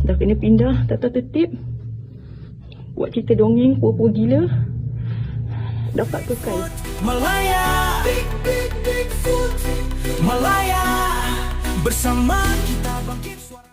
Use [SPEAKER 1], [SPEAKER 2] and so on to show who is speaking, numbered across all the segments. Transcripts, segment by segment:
[SPEAKER 1] Dah kena pindah tata tertib. Buat cerita dongeng pura-pura gila. Dapat kekal.
[SPEAKER 2] Malaya, Malaya, bersama kita bangkit suara.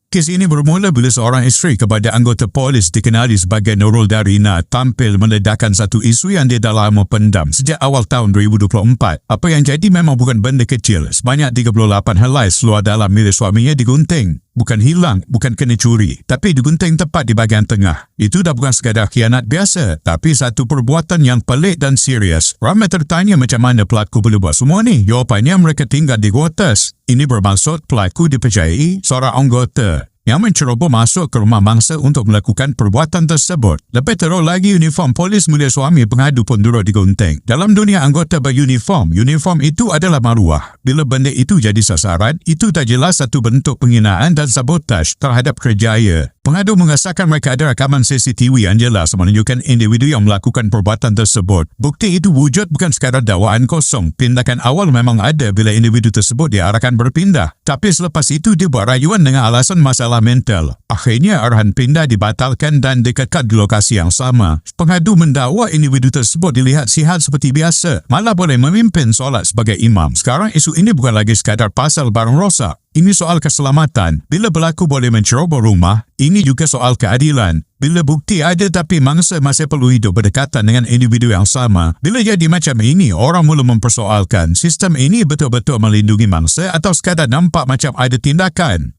[SPEAKER 3] Kes ini bermula bila seorang isteri kepada anggota polis dikenali sebagai Nurul Darina tampil meledakkan satu isu yang dia dah lama pendam sejak awal tahun 2024. Apa yang jadi memang bukan benda kecil. Sebanyak 38 helai seluar dalam milik suaminya digunting. Bukan hilang, bukan kena curi, tapi digunting tepat di bahagian tengah. Itu dah bukan sekadar khianat biasa, tapi satu perbuatan yang pelik dan serius. Ramai tertanya macam mana pelaku boleh buat semua ni. Jawapannya mereka tinggal di Guatas. Ini bermaksud pelaku dipercayai seorang anggota yang menceroboh masuk ke rumah mangsa untuk melakukan perbuatan tersebut. Lebih teruk lagi, uniform polis milik suami pengadu pun turut digunting. Dalam dunia anggota beruniform, uniform itu adalah maruah. Bila benda itu jadi sasaran, itu tak jelas satu bentuk penghinaan dan sabotaj terhadap kerjaya. Pengadu mengesahkan mereka ada rakaman CCTV yang jelas menunjukkan individu yang melakukan perbuatan tersebut. Bukti itu wujud bukan sekadar dakwaan kosong. Tindakan awal memang ada bila individu tersebut diarahkan berpindah. Tapi selepas itu dia buat rayuan dengan alasan masalah mental. Akhirnya arahan pindah dibatalkan dan dikekal di lokasi yang sama. Pengadu mendakwa individu tersebut dilihat sihat seperti biasa. Malah boleh memimpin solat sebagai imam. Sekarang isu ini bukan lagi sekadar pasal barang rosak. Ini soal keselamatan. Bila pelaku boleh menceroboh rumah, ini juga soal keadilan. Bila bukti ada tapi mangsa masih perlu hidup berdekatan dengan individu yang sama. Bila jadi macam ini, orang mula mempersoalkan sistem ini betul-betul melindungi mangsa atau sekadar nampak macam ada tindakan.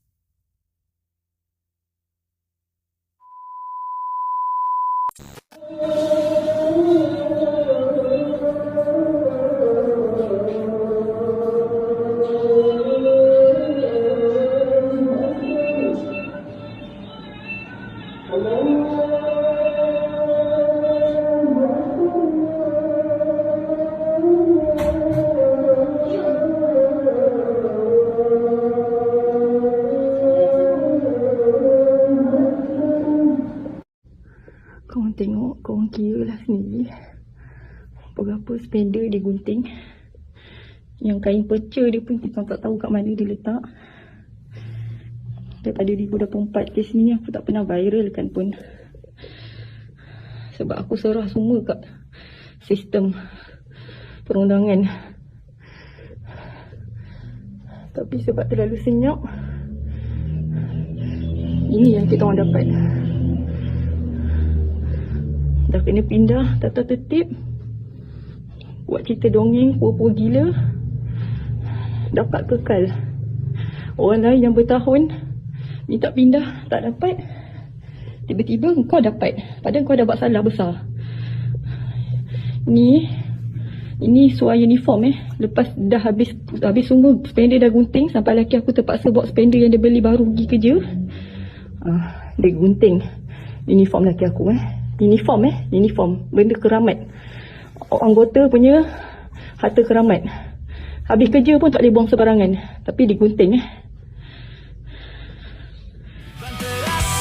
[SPEAKER 1] Korang tengok, korang kira lah sendiri. Berapa spender dia gunting. Yang kain perca dia pun kita tak tahu kat mana dia letak. Daripada 2024 kes ni aku tak pernah viralkan pun. Sebab aku serah semua kat sistem perundangan. Tapi sebab terlalu senyap, ini yang kita orang dapat. Dah kena pindah tata tertib. Buat cerita dongeng pura-pura gila. Dapat kekal. Orang lain yang bertahun minta pindah tak dapat. Tiba-tiba kau dapat. Padahal kau dah buat salah besar. Ini suai uniform Lepas dah habis semua spender dah gunting. Sampai lelaki aku terpaksa bawa spender yang dia beli baru pergi kerja. Dia gunting uniform lelaki aku Uniform benda keramat. Anggota punya harta keramat. Habis kerja pun tak boleh buang sebarangan. Tapi digunting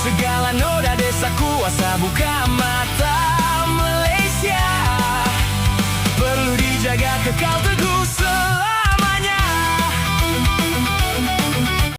[SPEAKER 2] Segala noda desa kuasa buka mata Malaysia perlu dijaga kekal teguh selalu.